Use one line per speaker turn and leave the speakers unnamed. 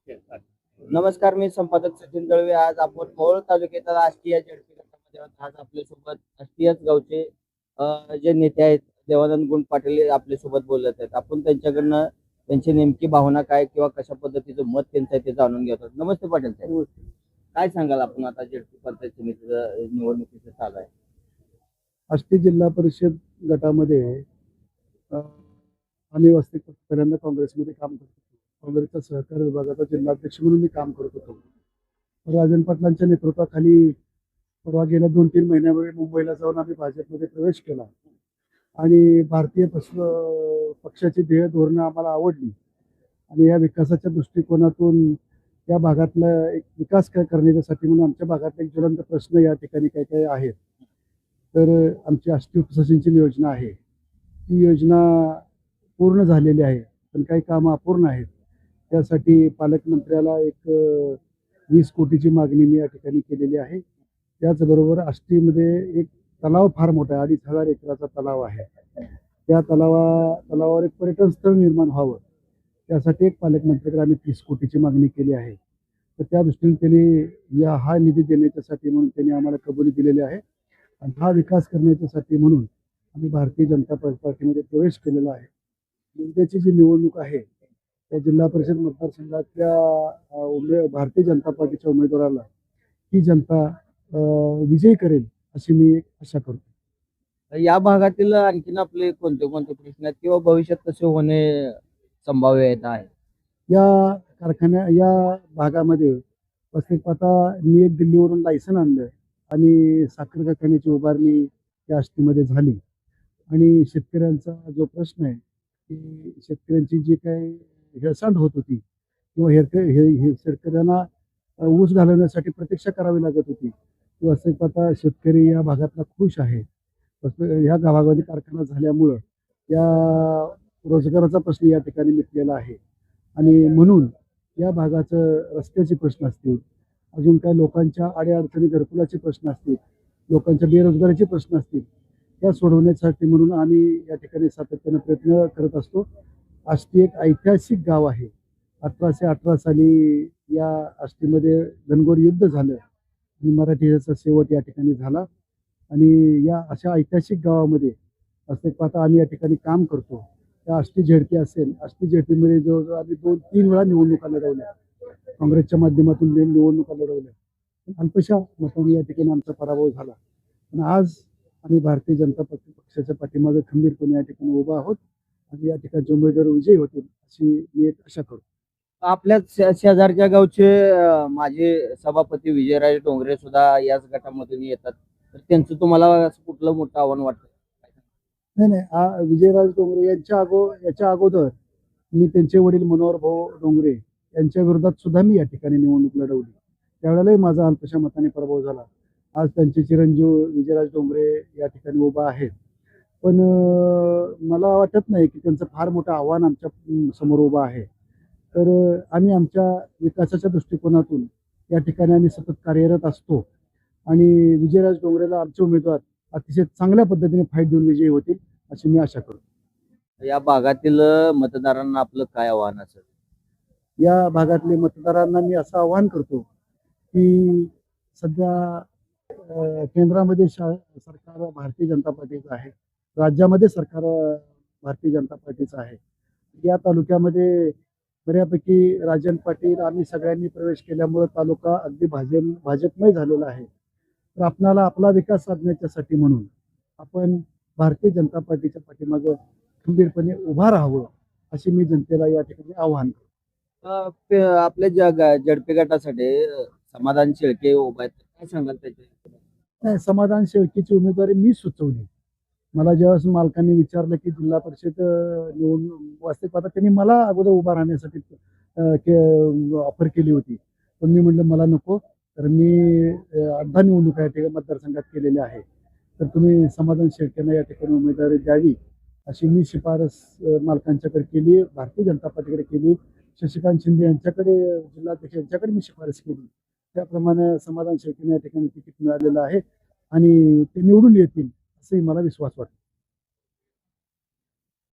नमस्कार, मी संपादक सचिन दळवे. आज आपण मोहोळ तालुक्यातील आष्टी या झडपी गटामध्ये आहोत. आज आपल्यासोबत आष्टीयाच गावचे जे नेते आहेत, देवानंद गुंड पाटील हे आपल्यासोबत बोलत आहेत. आपण त्यांच्याकडनं त्यांची नेमकी भावना काय किंवा कशा पद्धतीचं मत त्यांचं आहे ते जाणून घेतो. नमस्ते पाटील साहेब. काय सांगाल आपण आता झडपी पंचायत समितीचं निवडणुकीचं चालू आहे?
आष्टी जिल्हा परिषद गटामध्ये अ, आम्ही पहिल्यांदा काँग्रेसमध्ये काम करत होतो. काँग्रेसच्या सहकार विभागाचा जिल्हाध्यक्ष म्हणून मी काम करत होतो. राजन पाटलांच्या नेतृत्वाखाली परवा गेल्या 2-3 महिन्यापूर्वी मुंबईला जाऊन आम्ही भाजपमध्ये प्रवेश केला आणि भारतीय पक्षाची ध्येय धोरणं आम्हाला आवडली आणि या विकासाच्या दृष्टिकोनातून या भागातला एक विकास करण्यासाठी म्हणून आमच्या भागातला एक ज्वलंत प्रश्न या ठिकाणी काय काय आहेत. तर आमची आष्टी उपसिंचन योजना आहे, ती योजना पूर्ण झालेली आहे, पण काही कामं अपूर्ण आहेत. त्यासाठी पालकमंत्र्याला एक 20 कोटीची मागणी मी या ठिकाणी केलेली आहे. त्याचबरोबर आष्टीमध्ये एक तलाव फार मोठा आहे, 2,500 एकराचा तलाव आहे. त्या तलावावर एक पर्यटन स्थळ निर्माण व्हावं, त्यासाठी एक पालकमंत्र्याकडे आम्ही 30 कोटीची मागणी केली आहे. तर त्या दृष्टीने त्यांनी हा निधी देण्याच्यासाठी म्हणून त्यांनी आम्हाला कबुली दिलेली आहे आणि हा विकास करण्याच्यासाठी म्हणून आम्ही भारतीय जनता पार्टीमध्ये प्रवेश केलेला आहे. उद्याची जी निवडणूक आहे त्या जिल्हा परिषद मतदारसंघातल्या भारतीय जनता पार्टीच्या उमेदवाराला ही जनता विजयी करेल अशी मी आशा करतो.
या भागातील आणखीन आपले कोणते कोणते प्रश्न आहेत किंवा भविष्यात कसे होणे संभाव्यता आहे?
या भागामध्ये प्रत्येक आता मी एक दिल्लीवरून लायसन आणलं आणि साखर कारखान्याची उभारणी त्या आष्टीमध्ये झाली आणि शेतकऱ्यांचा जो प्रश्न आहे की शेतकऱ्यांची जी काही हेळसांड होत होती किंवा शेतकऱ्यांना ऊस घालवण्यासाठी प्रतीक्षा करावी लागत होती, किंवा असं आता शेतकरी या भागातला खुश आहे. ह्या गावामध्ये कारखाना झाल्यामुळं या रोजगाराचा प्रश्न या ठिकाणी मिटलेला आहे आणि म्हणून या भागाचं रस्त्याचे प्रश्न असतील, अजून काही लोकांच्या अडीअडचणी घरकुलाचे प्रश्न असतील, लोकांच्या बेरोजगारीचे प्रश्न असतील, त्या सोडवण्यासाठी म्हणून आम्ही या ठिकाणी सातत्यानं प्रयत्न करत असतो. आष्टी एक ऐतिहासिक गाव आहे. 1818 साली या आष्टीमध्ये घनघोर युद्ध झालं आणि मराठीचा शेवट या ठिकाणी झाला आणि या अशा ऐतिहासिक गावामध्ये असं पाहता आम्ही या ठिकाणी काम करतो. त्या आष्टी झेडपी असेल, आष्टी झेडपीमध्ये जवळजवळ आम्ही 2-3 वेळा निवडणुका लढवल्या, काँग्रेसच्या माध्यमातून निवडणुका लढवल्या, पण अल्पशा मतांनी या ठिकाणी आमचा पराभव झाला. पण आज आम्ही भारतीय जनता पक्षाच्या पाठीमागे खंबीरपणे या ठिकाणी उभा आहोत आणि या ठिकाणी उमेदवार विजयी होतील अशी मी एक आशा करतो.
आपल्या शेजारच्या गावचे माजी सभापती विजयराजे डोंगरे सुद्धा याच गटामधून येतात, तर त्यांचं तुम्हाला असं कुठलं मोठं आव्हान वाटतं?
नाही, विजयराज डोंगरे याच्या अगोदर मी त्यांचे वडील मनोहर भाऊ डोंगरे यांच्या विरोधात सुद्धा मी या ठिकाणी निवडणूक लढवली. त्यावेळेलाही माझा अल्पशा मताने पराभव झाला. आज त्यांचे चिरंजीव विजयराज डोंगरे या ठिकाणी उभा आहेत, पण मला वाटत नाही की त्यांचं फार मोठं आव्हान आमच्या समोर उभं आहे. तर आम्ही आमच्या विकासाच्या दृष्टिकोनातून या ठिकाणी आम्ही सतत कार्यरत असतो आणि विजयराज डोंगरेला आमचे उमेदवार अतिशय चांगल्या पद्धतीने फाईट देऊन विजयी होतील अशी मी आशा करतो.
या भागातील मतदारांना आपलं काय आव्हान असेल?
या भागातले मतदारांना मी असं आवाहन करतो की सध्या केंद्रामध्ये सरकार भारतीय जनता पार्टीचं आहे, राज्यामध्ये सरकार भारतीय जनता पार्टीचं आहे. या तालुक्यामध्ये बऱ्यापैकी राजन पाटील आम्ही सगळ्यांनी प्रवेश केल्यामुळे तालुका अगदी भाजपमय झालेला आहे. तर आपणाला आपला विकास साधण्याच्यासाठी म्हणून आपण भारतीय जनता पार्टीच्या पाठीमागं खंबीरपणे उभा राहावं अशी मी जनतेला या ठिकाणी आवाहन करतो.
आपल्या झडपी गटासाठी समाधान शेळके उभा आहेत, काय सांगाल त्याचे?
नाही, समाधान शेळकेची उमेदवारी मी सुचवली. मला ज्यावेळेस मालकांनी विचारलं की जिल्हा परिषद निवडणूक वास्तविक पाहता त्यांनी मला अगोदर उभा राहण्यासाठी ऑफर केली होती, पण मी म्हटलं मला नको, तर मी 18 निवडणुका या ठिकाणी मतदारसंघात केलेल्या आहे, तर तुम्ही समाधान शेळकेंना या ठिकाणी उमेदवारी द्यावी अशी मी शिफारस मालकांच्याकडे केली, भारतीय जनता पार्टीकडे केली, शशिकांत शिंदे यांच्याकडे जिल्हाध्यक्ष यांच्याकडे मी शिफारस केली. त्याप्रमाणे समाधान शेळकेंना या ठिकाणी तिकीट मिळालेलं आहे आणि ते निवडून येतील असंही मला विश्वास वाटतो.